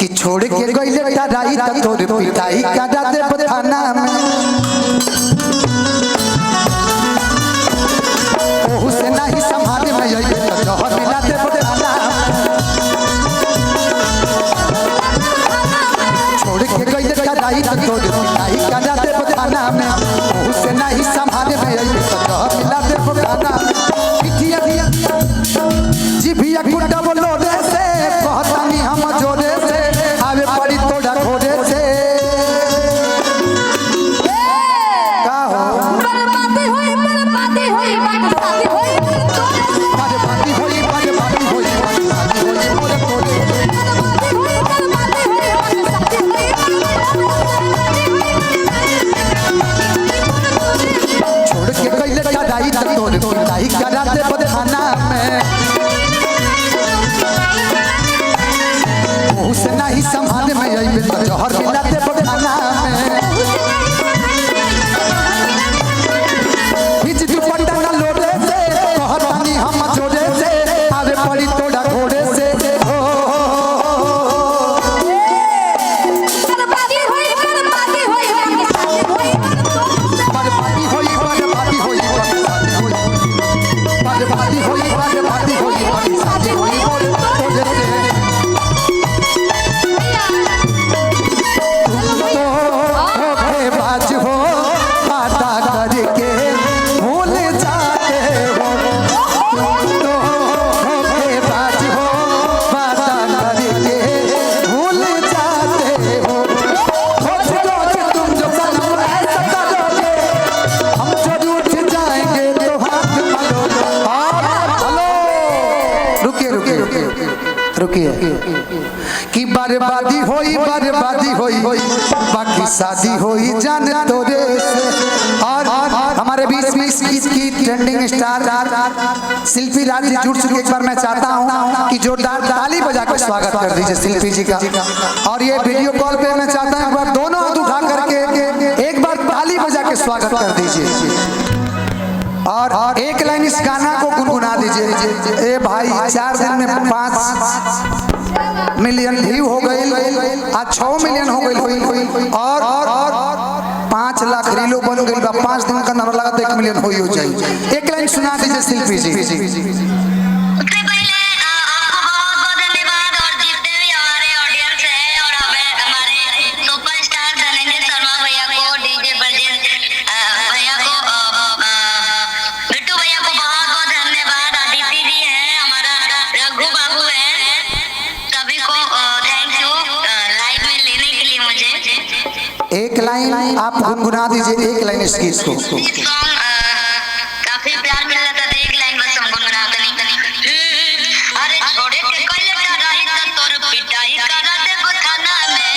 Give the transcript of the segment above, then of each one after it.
कि छोड़ के गइले तराई त तोर पिटाई करा दे थाना में ओहू से नहीं संभाले में अइले त जहर मिला दे थाना छोड़ के गइले तराई त तोर पिटाई करा दे थाना में ओहू से नहीं संभाले में अइले त जहर मिला दे थाना पिटिया दिया जिभिया कुटा बोलो रे से कहतानी हम जोरे से आवे पड़ी तोड़ा घोड़े से का हो बर्बादी होई बाकी शादी होई बर्बादी होई शादी होई मोरे तोरे बर्बादी होई बाकी शादी होई छोड़ के कइले तराई त तोर पिटाई करा दे थाना में ओहू से नहीं संभाले में अइले त जहर मिला दे थाना में बीच दुपट्टा ना लोड़े से कहतानी हम जोड़े से आवे पड़ी तोड़ा घोड़े से हो बर्बादी होई बाकी शादी होई बर्बादी होई बाकी शादी होई बर्बादी होई बाकी शादी होई मोरे तोरे से बाज हो बाता करके भूल जाते हो तो बाज हो बाता करके भूल जाते हो खोज रोज तुम जो सनम ऐसा करोगे हम जरूर उठ जाएंगे तो हाथ मारोगे हेलो रुकिए कि बर्बादी होई बाकी शादी होई जान तोरे से और हमारे बीच में इस गीत की ट्रेंडिंग स्टार शिल्पी राज जी जुड़ चुके। एक बार मैं चाहता हूं कि जोरदार ताली बजा कर स्वागत कर दीजिए शिल्पी जी का। और ये वीडियो कॉल पे मैं चाहता हूं एक बार दोनों हाथ उठा करके एक बार ताली बजा के स्वागत कर दीजिए और एक लाइन इस गाना को गुनगुना दीजिए। ए भाई 4 दिन में 5 मिलियन व्यू हो गई, आज 6 मिलियन हो गई और 5 लाख रीलो बन गई। 5 दिन का नंबर लगा तो 1 मिलियन हो जाए। एक लाइन सुना दीजिए शिल्पी जी। एक लाइन आप गुनगुना दीजिए, एक लाइन इस गीत को। काफी प्यार मिल रहा था, एक लाइन बस हम गुनगुनाते नहीं। अरे छोड़े के कइले तराई त तोर पिटाई करा दे थाना में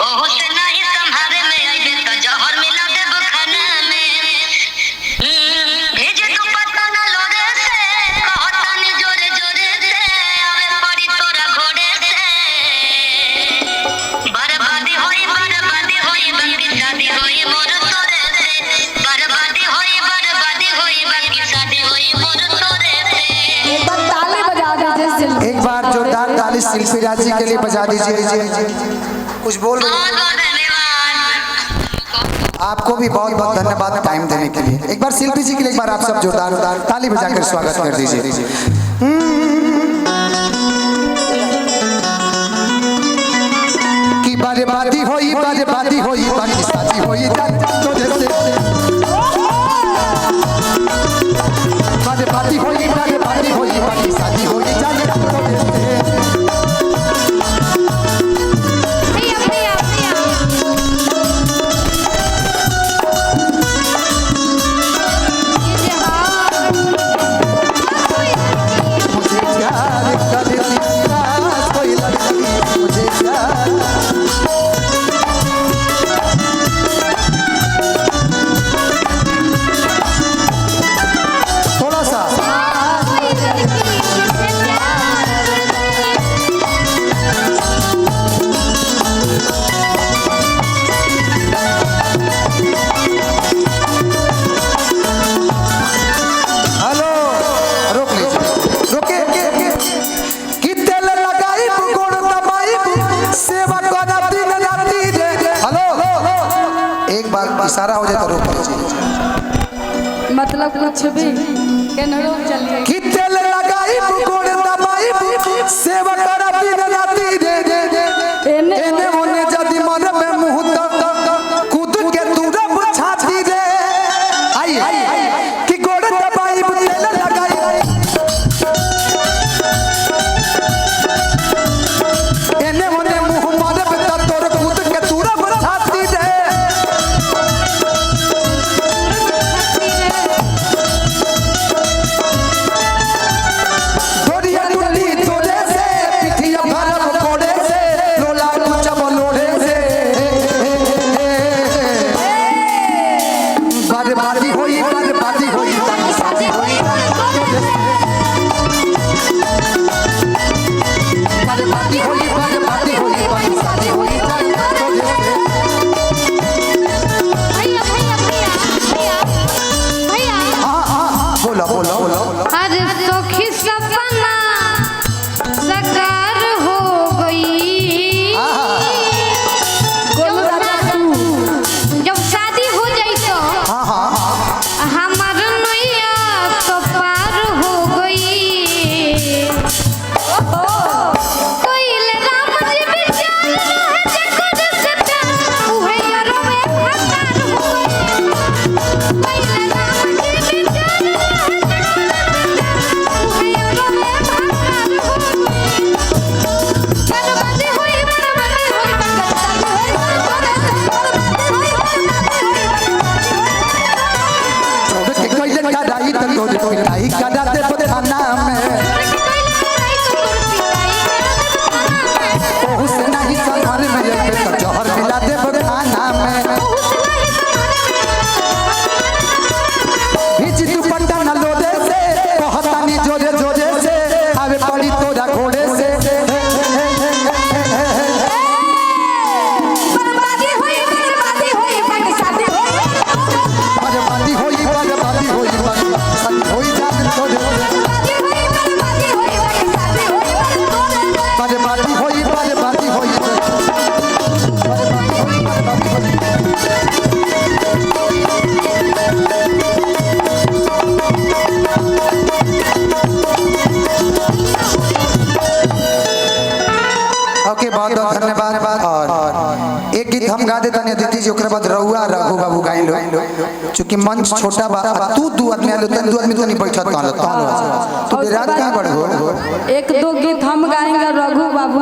ओहू से नहीं संभाले में अइबे त जहर मिला दे खाना में भेजे तू पता ना लोरे से कहतानी जोरे जोरे से आवे पड़ी तोरा घोड़े से बर्बादी होई बाकी शादी होई मोर तोरे से बर्बादी होई बाकी शादी होई मोर तोरे से। एक बार ताली बजा दीजिए शिल्पी। एक बार जोरदार ताली शिल्पी राज जी के लिए बजा दीजिए। कुछ बोल रहे बहुत बहुत धन्यवाद आपको भी बहुत बहुत धन्यवाद टाइम देने के लिए। एक बार शिल्पी जी के लिए एक बार आप सब जोरदार ताली बजाकर स्वागत कर दीजिए। कि बर्बादी होई बाकी शादी होई तोरे से बर्बादी होई बाकी शादी होई जाने तोरे से। मुझे प्यार करती कोई लड़की मुझे प्यार मतलब कुछ भी केनरो चलिए कि तेल लगाई गोड़ दबाई सेवा कर दिन राती रे एने ओने जदी मन में मुंह तक कूद के तूरा बुझाती रे आई कि गोड़ दबाई तेल लगाई एने ओने मुंह मारे पे तोर कूद के तूरा बुझाती रे दोरिया टूटी तोरे से पिठिया भरब कोड़े से लोला कुचा बलोड़े से बर्बादी होई बर्बादी होई बर्बादी होई बर्बादी होई बर्बादी होई बर्बादी होई भैया भैया भैया भैया भैया हां बोलो बोलो बोलो अरे सखी सपना साकार हो गई जब शादी हो जाई तो हमार नैया तो पार हो गई कोइले राम जी विचार रहे जगत से प्यार उहे अरवे भकार हो गई कोइले राम जी विचार रहे उहे अरवे भकार हो गई बर्बादी होई बर्बादी होई छोड़ के कइले कड़ाई त तोर पिटाई करा दे थाना में ओहु से नहीं संभाल में लेके तो जहर मिला दे थाना में हिच दुपट्टा न लोदे से कहतानी जोरे जोरे से आवे पड़ी तोरा घोड़े से बर्बादी होई बाकी शादी होई बर्बादी होई बर्बादी होई बर्बादी होई जान तोरे बर्बादी होई बाकी शादी होई बर्बादी होई बर्बादी होई ओके बहुत बहुत धन्यवाद और एक गीत हम गा देते हैं अदिति जी ओकरे बाद रहुआ रघु बाबू गाइन लो चूंकि मंच छोटा बा तू दू आदमी आलो तू आदमी तो नहीं बैठत तू रात का बड़ हो एक दो गीत हम गाएंगे रघु बाबू